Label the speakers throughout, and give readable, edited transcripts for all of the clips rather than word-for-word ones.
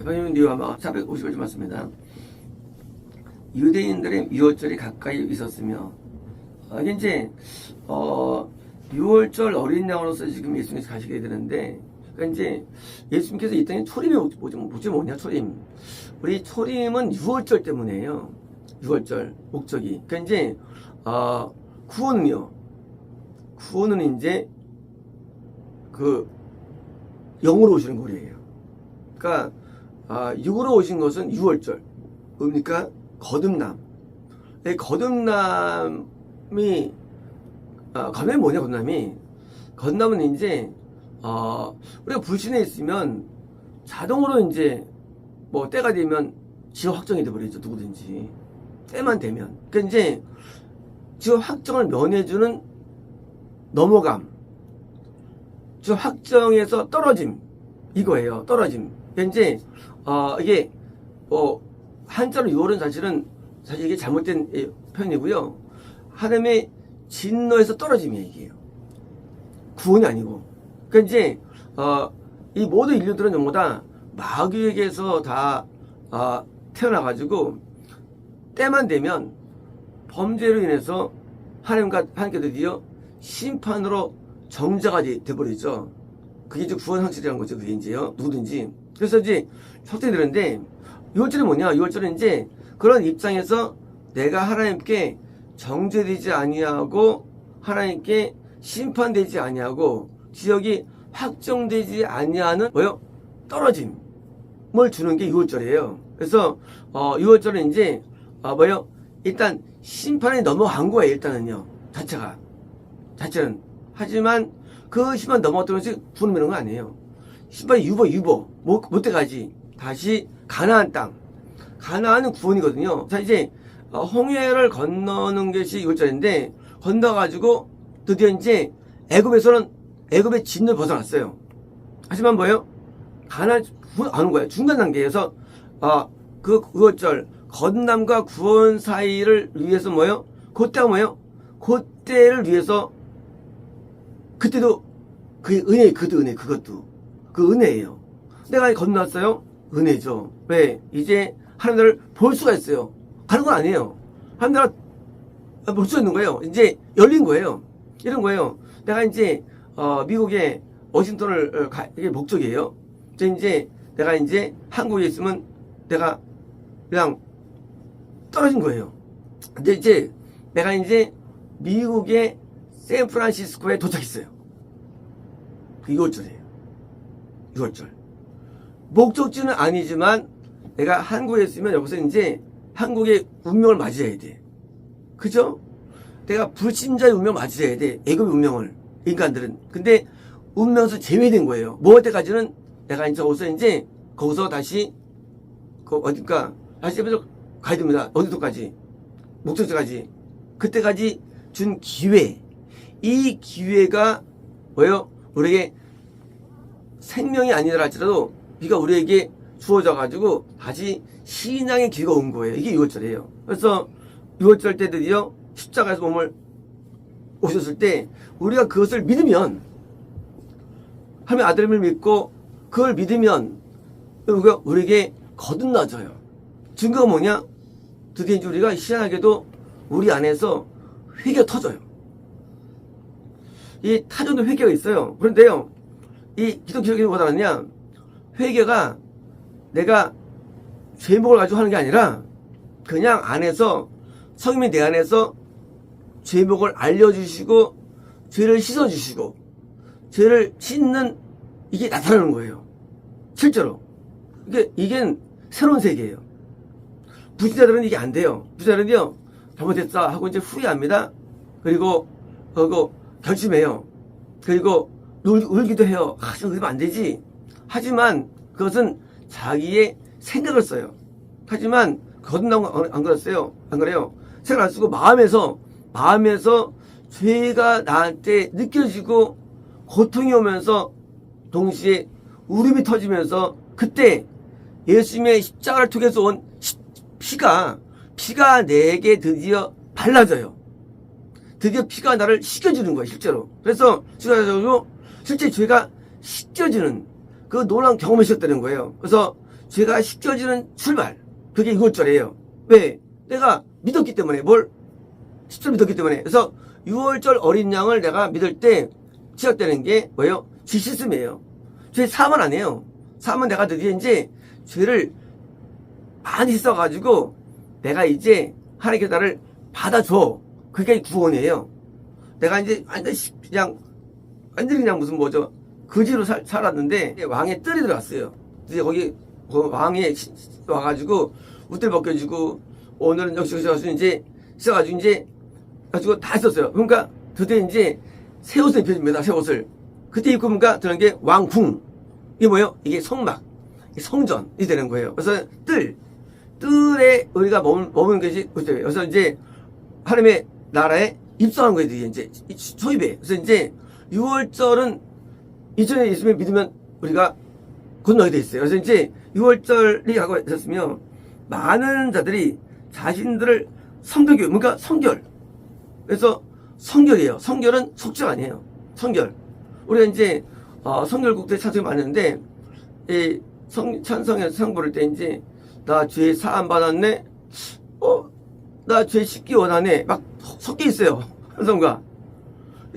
Speaker 1: 대표님은 아마 450을 좀 맞습니다. 유대인들의 유월절이 가까이 있었으며, 이제 6월절 어린 양으로서 지금 예수님께서 가시게 되는데, 그러니까 이제 예수님께서 이 땅에 초림이 뭐냐 초림. 우리 초림은 6월절 때문이에요. 6월절 목적이. 그러니까 이제 구원은요. 구원은 이제 그 영으로 오시는 거예요. 그러니까 6으로 오신 것은 6월절. 뭡니까? 거듭남. 이 거듭남이 거듭남이 뭐냐? 거듭남은 이제 우리가 불신에 있으면 자동으로 이제 뭐 때가 되면 지옥 확정이 돼버리죠. 누구든지 때만 되면. 그러니까 이제 지옥 확정을 면해주는 넘어감, 지옥 확정에서 떨어짐, 이거예요. 떨어짐. 그러니까 이제 이게 한자로 6월은 사실 이게 잘못된 표현이고요. 하나님의 진노에서 떨어짐이에요. 이게요. 구원이 아니고. 그러니까 이제 이 모든 인류들은 전부 다 마귀에게서 다 태어나가지고 때만 되면 범죄로 인해서 하나님께 드디어 심판으로 정자가 돼버리죠. 그게 이제 구원 확실이라는 거죠. 그게 이제요. 누구든지. 그래서 이제 설득이 되는데 6월절이 뭐냐? 6월절은 이제 그런 입장에서 내가 하나님께 정죄되지 아니하고 하나님께 심판되지 아니하고 지역이 확정되지 아니하는 뭐요? 떨어짐을 주는 게 6월절이에요. 그래서 6월절은 이제 뭐요? 일단 심판에 넘어간 거예요. 일단은요. 자체는. 하지만 그 심판 넘어갔던 것이 구원 이런 건 아니에요. 심판이 유보 못 돼가지 다시 가나안 땅. 가나안은 구원이거든요. 자 이제 홍해를 건너는 것이 6월절인데 건너가지고 드디어 이제 애굽의 진노를 벗어났어요. 하지만 뭐예요? 가나안 구원 안 온 거예요. 중간 단계에서 그 6월절 거듭남과 구원 사이를 위해서 뭐예요? 그때가 뭐예요? 그때를 위해서 그때도 그 은혜, 그것도 그 은혜예요. 내가 건너왔어요? 은혜죠. 왜? 이제 하나님을 볼 수가 있어요. 가는 건 아니에요. 하나님을 볼 수 있는 거예요. 이제 열린 거예요. 이런 거예요. 내가 이제 미국의 워싱턴을 이게 목적이에요. 이제 내가 이제 한국에 있으면 내가 그냥 떨어진 거예요. 근데 이제 내가 이제 미국의 샌프란시스코에 도착했어요. 그 6월절이에요. 6월절. 목적지는 아니지만 내가 한국에 있으면 여기서 이제 한국의 운명을 맞이해야 돼. 그죠? 내가 불신자의 운명을 맞이해야 돼. 애굽의 운명을. 인간들은. 근데 운명에서 제외된 거예요. 뭐 때까지는 내가 이제 거기서 다시 어딘가 다시 가야 됩니다. 어디도까지? 목적지까지. 그때까지 준 기회. 이 기회가 뭐예요? 우리에게 생명이 아니라 할지라도 네가 우리에게 주어져 가지고 다시 신앙의 기회가 온 거예요. 이게 6월절이에요. 그래서 6월절 때 드디어 십자가에서 몸을 오셨을 때 우리가 그것을 믿으면 하나님의 아들임을 믿고 그걸 믿으면 우리에게 거듭나져요. 증거가 뭐냐? 드디어 이제 우리가 희한하게도 우리 안에서 회개가 터져요. 이 타전도 회개가 있어요. 그런데요, 이 기독 기독이 뭐다냐? 회개가 내가 죄목을 가지고 하는 게 아니라 그냥 안에서 성님이 내 안에서 죄목을 알려주시고 죄를 씻어주시고 죄를 씻는 이게 나타나는 거예요. 실제로 이게 새로운 세계예요. 부신자들은 이게 안 돼요. 부신자들은요 잘못했다 하고 이제 후회합니다. 그리고 결심해요. 그리고 울기도 해요. 좀 그러면 안 되지. 하지만 그것은 자기의 생각을 써요. 하지만 거듭나고 안 그랬어요. 안 그래요. 생각 안 쓰고 마음에서 죄가 나한테 느껴지고 고통이 오면서 동시에 울음이 터지면서 그때 예수님의 십자가를 통해서 온 피가 내게 드디어 발라져요. 드디어 피가 나를 씻겨주는 거예요, 실제로. 그래서 실제 죄가 씻겨지는 그 놀라운 경험을 하셨다는 거예요. 그래서 죄가 씻겨지는 출발. 그게 6월절이에요. 왜? 내가 믿었기 때문에. 뭘? 10절 믿었기 때문에. 그래서 6월절 어린 양을 내가 믿을 때 시작되는 게 뭐예요? 죄 씻음이에요. 죄 사함은 안 해요. 사함은 내가 드디어 이제 죄를 많이 씻어가지고 내가 이제 하나님께 나를 받아줘. 그게 구원이에요. 내가 이제 완전히 그냥 무슨 뭐죠? 거지로 살았는데 왕의 뜰이 들어갔어요. 이제 거기 왕이 와가지고 옷들 벗겨주고 오늘은 역시 이제 있어가지고 이제 가지고 다 했었어요. 그러니까 그때 이제 새 옷을 입혀줍니다. 새 옷을. 그때 입고 보니까 들어간 게 왕궁. 이게 뭐예요? 이게 성막, 성전이 되는 거예요. 그래서 뜰에 우리가 머무는 것이 그때예요. 그래서 이제 하나님의 나라에 입성한 거예요. 이제 초입에. 그래서 이제 6월절은 2000년 있으면 믿으면 우리가 건너게 돼 있어요. 그래서 이제 6월절이 하고 있었으면 많은 자들이 자신들을 성결, 그러니까 성결. 그래서 성결이에요. 성결은 속죄 아니에요. 성결. 우리가 이제 성결국도에 찬송이 많은데 이 찬송에서 상 부를 때 이제 나 죄 사함 받았네. 나 죄 씻기 원하네. 막 섞여 있어요. 찬송가.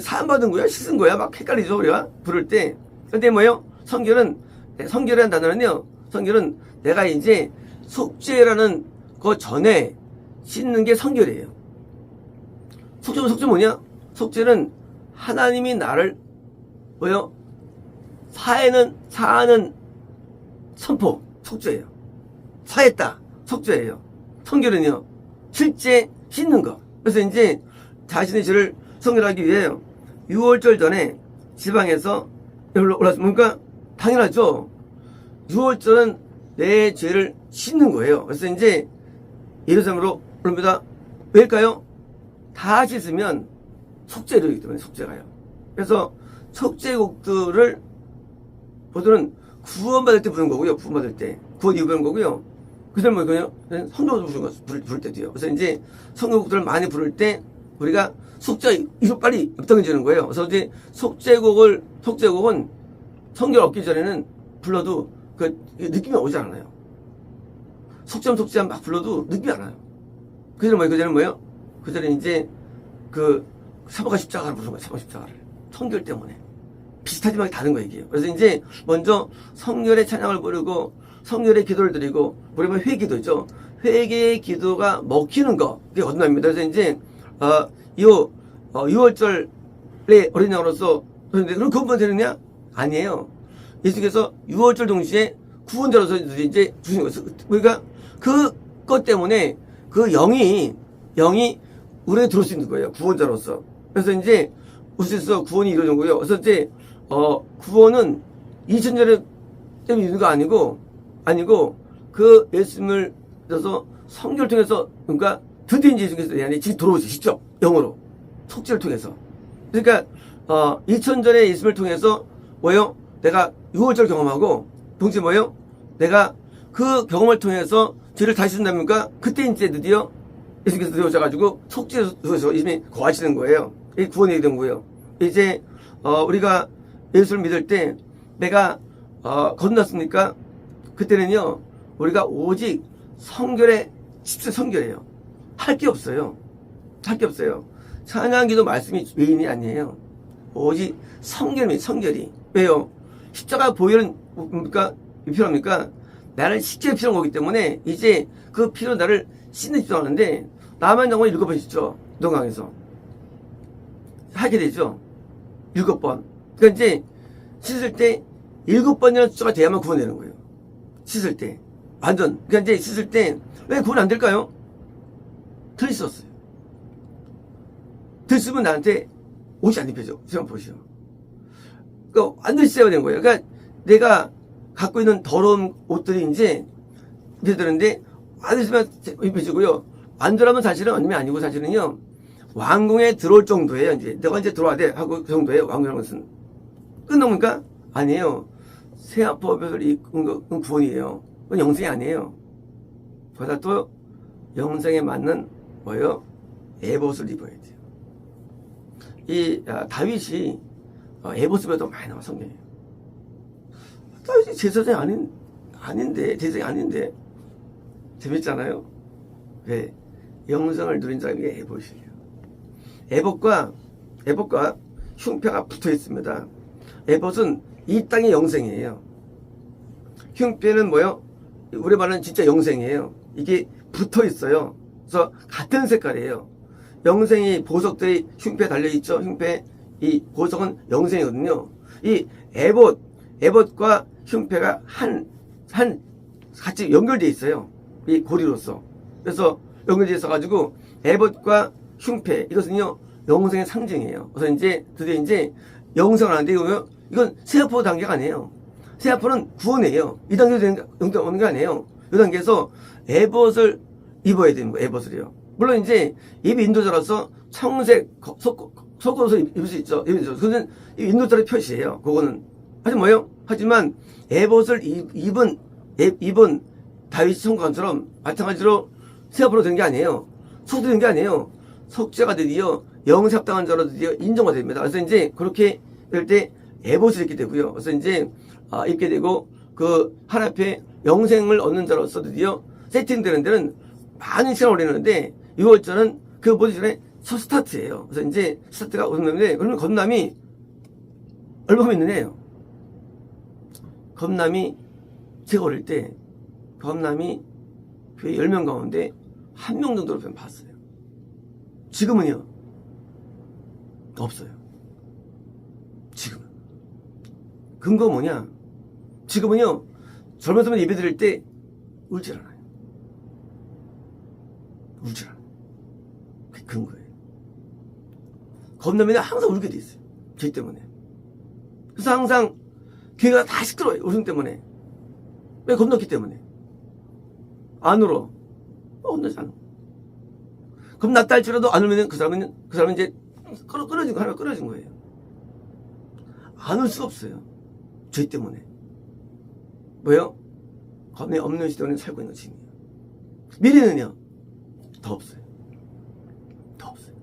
Speaker 1: 사함 받은 거야? 씻은 거야? 막 헷갈리죠, 우리가 부를 때. 근데 뭐예요? 성결이라는 단어는요. 성결은 내가 이제 속죄라는 그 전에 씻는 게 성결이에요. 속죄 뭐냐? 속죄는 하나님이 나를 뭐요? 사하는 선포, 속죄예요. 사했다, 속죄예요. 성결은요, 실제 씻는 거. 그래서 이제 자신의 죄를 성결하기 위해 6월절 전에 지방에서 올랐습니까? 당연하죠. 6월절은 내 죄를 씻는 거예요. 그래서 이제 예루살렘으로 올립니다. 왜일까요? 다 씻으면 속죄를 이루기 때문에 속죄가요. 그래서 속죄곡들을 보통은 구원받을 때 부르는 거고요. 구원 이후 부르는 거고요. 그 다음에 뭐예요? 성경을 부를 때도요. 그래서 이제 성경곡들을 많이 부를 때 우리가 속죄 이로 빨리 입당해지는 거예요. 그래서 이제 속죄곡은 성결 얻기 전에는 불러도 그 느낌이 오지 않아요. 속죄함 막 불러도 느낌이 안 와요. 그 전에 뭐예요? 그 전에 이제 그 사모가 십자가를 부르는 거예요. 사모가 십자가를. 성결 때문에. 비슷하지만 다른 거예요, 이게. 그래서 이제 먼저 성결의 찬양을 부르고 성결의 기도를 드리고 우리면 회기도죠. 회개의 기도가 먹히는 거. 그게 거듭납니다. 그래서 이제 6월절의 어린 양으로서 그럼 구원받 되느냐? 아니에요. 예수께서 6월절 동시에 구원자로서 이제 주신 거예요. 그러니까 그것 때문에 그 영이 우리에 들어올 수 있는 거예요. 구원자로서. 그래서 이제 우리에서 구원이 이루어진 거예요. 그래서 이제 구원은 2000년에 때문에 있는 거 아니고 그 예수님을 믿어서 성결을 통해서 그러니까 드디어 이제 예수께서 내 안에 직접 들어오죠. 직접 영으로 속죄를 통해서. 그러니까 2000전의 예수님을 통해서 뭐예요? 내가 6월절 경험하고 동시에 뭐예요? 내가 그 경험을 통해서 죄를 다시 쓴답니까? 그때 이제 드디어 예수께서 들어오셔가지고 속죄에서 예수님이 거하시는 거예요. 이 구원이 된 거예요. 이제 우리가 예수를 믿을 때 내가 거듭났습니까? 그때는요 우리가 오직 성결에 집중 성결해요. 할 게 없어요. 찬양기도 말씀이 외인이 아니에요. 오직 성결이. 왜요? 십자가 보혈은 뭡니까? 필요합니까? 나를 씻게 필요한 거기 때문에 이제 그 피로 나를 씻는 필요하는데 나만 정말 7번 씻죠. 동강에서 하게 되죠. 7번. 그러니까 이제 씻을 때 7번이라는 숫자가 돼야만 구원되는 거예요. 씻을 때 완전. 그러니까 이제 씻을 때 왜 구원 안 될까요? 틀렸었어요. 들쓰면 나한테 옷이 안 입혀져. 지금 보시오. 그러니까 완전히 씻어야 되는 거예요. 그러니까 내가 갖고 있는 더러운 옷들이 이제 입혀지는데 완전히 입혀지고요. 완전하면 사실은 아니고 사실은요 왕궁에 들어올 정도예요. 이제 내가 이제 들어와야 돼 하고 그 정도예요. 왕궁이라는 것은 끝나니까 아니에요. 세아법을 입은 건 구원이에요. 그건 영생이 아니에요. 그러다 또 영생에 맞는 뭐예요? 에봇을 입어야 돼요. 이 다윗이 에봇을 더 많이 나와 성경에. 다윗이 제사장이 아닌데, 대상이 아닌데. 재밌잖아요? 왜? 영성을 누린 사람이 에봇이에요. 에봇과 흉패가 붙어 있습니다. 에봇은 이 땅의 영생이에요. 흉패는 뭐요? 우리 말은 진짜 영생이에요. 이게 붙어 있어요. 그래서 같은 색깔이에요. 영생이 보석들이 흉패에 달려있죠. 흉패, 이 보석은 영생이거든요. 이 에봇과 흉패가 같이 연결되어 있어요. 이 고리로서. 그래서 연결되어 있어가지고 에봇과 흉패, 이것은요, 영생의 상징이에요. 그래서 드디어 영생을 하는데, 이건 세아포 단계가 아니에요. 세아포는 구원이에요. 이 단계에서 영생 오는 게 아니에요. 이 단계에서 에봇을 입어야 되는 거예요. 에봇을요. 물론 예비 인도자로서 청색 속옷을 입을 수 있죠. 그거는 인도자의 표시예요. 그거는. 하지만 에봇을 입은 다윗 성관처럼 마찬가지로 세아포로 된 게 아니에요. 속되는 게 아니에요. 속죄가 드디어 영생 합당한 자로 드디어 인정가 됩니다. 그래서 그렇게 될 때 에봇을 입게 되고요. 그래서 입게 되고 하나님 앞에 영생을 얻는 자로서 드디어 세팅되는 데는 많은 시간을 걸리는데 6월절은 그 보기 전에 첫 스타트예요. 그래서 스타트가 건남인데, 그러면 건남이 얼마나 있느냐요. 건남이 제가 어릴 때 건남이 교회 10명 가운데 1명 정도로 봤어요. 지금은요 없어요. 지금은 근거 뭐냐? 지금은요 젊은 사람 예배 드릴 때 울질 않아요. 울질 않아요. 그게 근거예요. 겁나면 항상 울게 돼 있어요. 죄 때문에. 그래서 항상 교회가 다 시끄러워요. 웃음 때문에. 왜? 겁났기 때문에. 안 울어. 겁나지 않아. 겁났다 할지라도 안 울면 그 사람은 끊어진 거, 하나 끊어진 거예요. 안 울 수가 없어요. 죄 때문에. 뭐요? 겁이 없는 시대는 살고 있는 것입니다. 미래는요? 더 없어요. 더 없어요.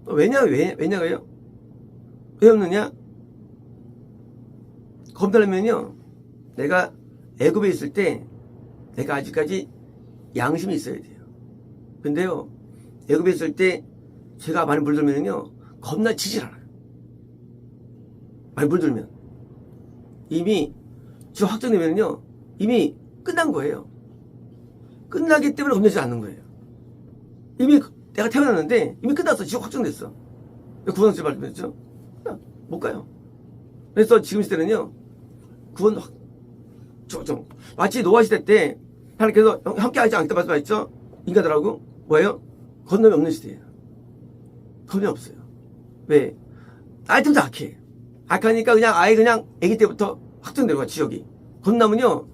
Speaker 1: 왜냐고요? 왜 없느냐? 겁나려면요, 내가 애굽에 있을 때 내가 아직까지 양심이 있어야 돼요. 근데요, 애굽에 있을 때 제가 많이 물들면요 겁나 치질 않아요. 많이 물들면 이미 지금 확정되면요 이미 끝난 거예요. 끝나기 때문에 겁내지 않는 거예요. 이미 내가 태어났는데 이미 끝났어. 지금 확정됐어. 구원을 말씀했죠. 못 가요. 그래서 지금 시대는요 구원 마치 노아 시대 때 하나님께서 함께 하지 않겠다 말씀하셨죠. 인간들하고 뭐예요? 건너이 없는 시대예요. 건너이 없어요. 왜? 아이템도 악해. 악하니까 그냥 아기 때부터 확정되는 거야. 지역이. 겁나면요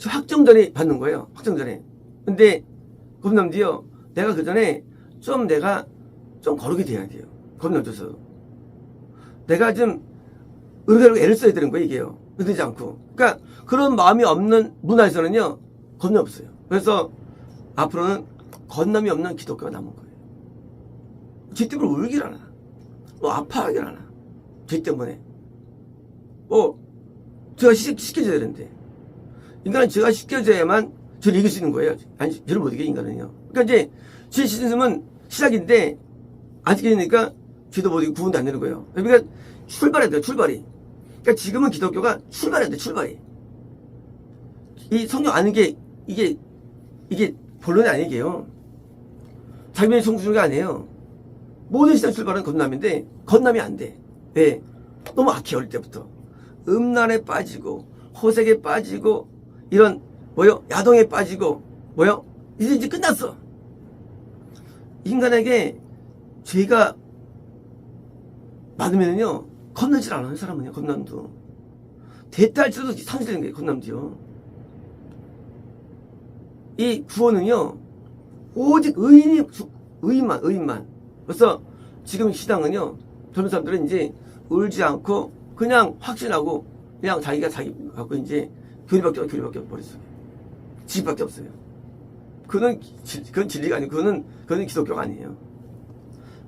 Speaker 1: 확정 전에 받는 거예요. 확정 전에. 근데 겁나면 뒤요 내가 그 전에 내가 거룩이 돼야 돼요. 겁나줘서 내가 좀 의뢰로 애를 써야 되는 거예요. 이게요. 그러지 않고. 그러니까 그런 마음이 없는 문화에서는요 겁이 없어요. 그래서 앞으로는 건남이 없는 기독교가 남은 거예요. 죄 때문에 울길 않아. 아파하길 않아. 죄 때문에. 죄가 씻겨져야 되는데. 인간은 죄가 씻겨져야만 죄를 이길 수 있는 거예요. 아니, 죄를 못 이겨, 인간은요. 그러니까 죄 씻음은 시작인데, 아직이니까 죄도 못 이기고 구원도 안 되는 거예요. 그러니까 출발해야 돼요, 출발이. 그러니까 지금은 기독교가 출발해야 돼, 출발이. 이 성경 아는 게, 이게 본론이 아니게요. 자기만이 성수는 게 아니에요. 모든 시장 출발은 건남인데, 건남이 안 돼. 왜? 너무 악해, 어릴 때부터. 음란에 빠지고, 호색에 빠지고, 이런, 야동에 빠지고, 이제 끝났어. 인간에게 죄가 많으면요, 건너질 않아요, 사람은요, 건남도. 됐다 할지라도 상실되는 거예요, 건남도요. 이 구원은요, 오직 의인만. 그래서 지금 시당은요, 젊은 사람들은 이제 울지 않고 그냥 확신하고 그냥 자기가 자기 갖고 교리밖에 버렸어요. 지식밖에 없어요. 그건 진리가 아니고 그건 기독교가 아니에요.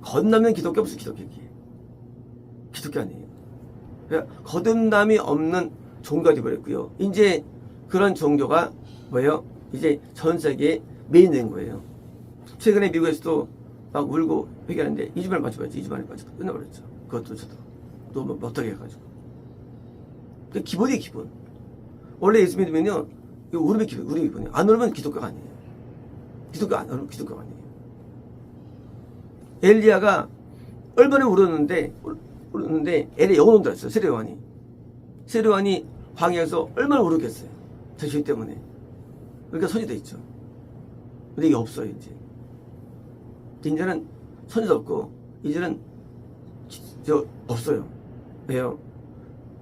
Speaker 1: 거듭남는 기독교 무슨 기독교기에? 기독교 아니에요. 그러니까 거듭남이 없는 종교가 되어버렸고요. 이제 그런 종교가 뭐예요? 이제 전 세계에 메인된 거예요. 최근에 미국에서도 막 울고 회개하는데 2주 만에 빠져봐야지. 2주 만에 빠져 끝나버렸죠. 그것도 저도 너무 못하게 해가지고. 그 기본이에요, 기본. 원래 예수 믿으면요, 이거 울음의 기본이에요. 안 울면 기독교가 아니에요. 기독교 안 울면 기독교가 아니에요. 엘리야가 얼마나 울었는데 엘리야 영혼 온다 했어요. 세례요한이 광야에서 얼마나 울었겠어요. 자기 죄 때문에. 그러니까 선이 돼 있죠. 근데 이게 없어요, 이제. 이제는 선도 없고, 이제는 없어요. 왜요?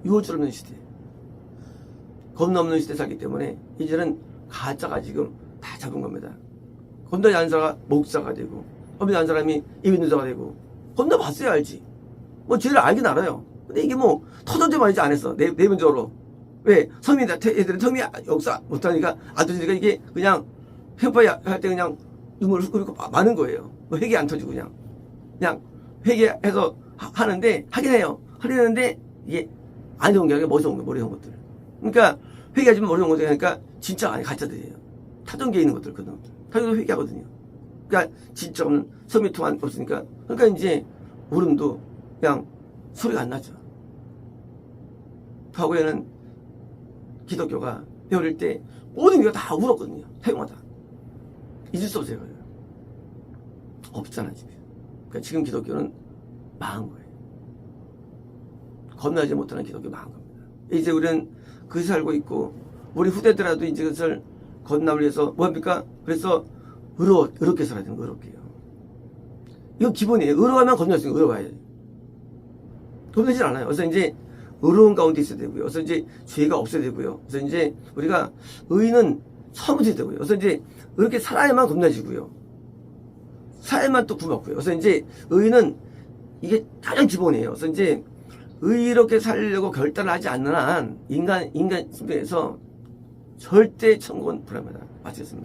Speaker 1: 유월줄 없는 시대. 겁나 없는 시대에 살기 때문에, 이제는 가짜가 지금 다 잡은 겁니다. 겁나 안 사람이 목사가 되고, 겁나 안 사람이 예비누자가 되고, 겁나 봤어야 알지. 뭐, 죄를 알긴 알아요. 근데 이게 뭐, 터전제 말이지 안 했어. 내면적으로. 왜? 애들은 성미 역사 못하니까, 안 터지니까 이게 그냥, 회파이 할 때 그냥 눈물 흘리고 마는 거예요. 뭐 회개 안 터지고 그냥 회개해서 하는데, 하긴 해요. 하려는데, 이게 안 좋은 게 아니라 머리 좋은 것들. 그러니까, 회개하지만 머리 좋은 것들 하니까, 진짜 아니, 가짜들이에요. 타전계에 있는 것들, 그런 것들. 타전도 회개하거든요. 그러니까, 진짜 없는, 성미통한 없으니까. 그러니까 이제, 울음도 그냥 소리가 안 나죠. 과거에는 기독교가 어릴 때 모든 게 다 울었거든요. 태용하다. 잊을 수 없어요. 없잖아, 지금. 그러니까 지금 기독교는 망한 거예요. 겁나지 못하는 기독교 망한 겁니다. 이제 우리는 그것을 알고 있고, 우리 후대들라도 이제 그것을 건너기 위해서, 뭡니까? 그래서, 의롭게 살아야 되는 거, 의롭게요. 이거 기본이에요. 의로워하면 건널 수 있는 거, 의로워야 돼요. 겁나질 않아요. 그래서 이제, 의로운 가운데 있어야 되고요. 그래서 이제, 죄가 없어야 되고요. 그래서 이제, 우리가, 의는 처음부터 해야 되고요. 그래서 이제, 이렇게 살아야만 겁나지고요. 살아야만 또 구먹고요. 그래서 이제, 의는, 이게 가장 기본이에요. 그래서 이제, 의롭게 살려고 결단을 하지 않는 한, 인간 심리에서 절대 천국은 불합니다. 마치겠습니다.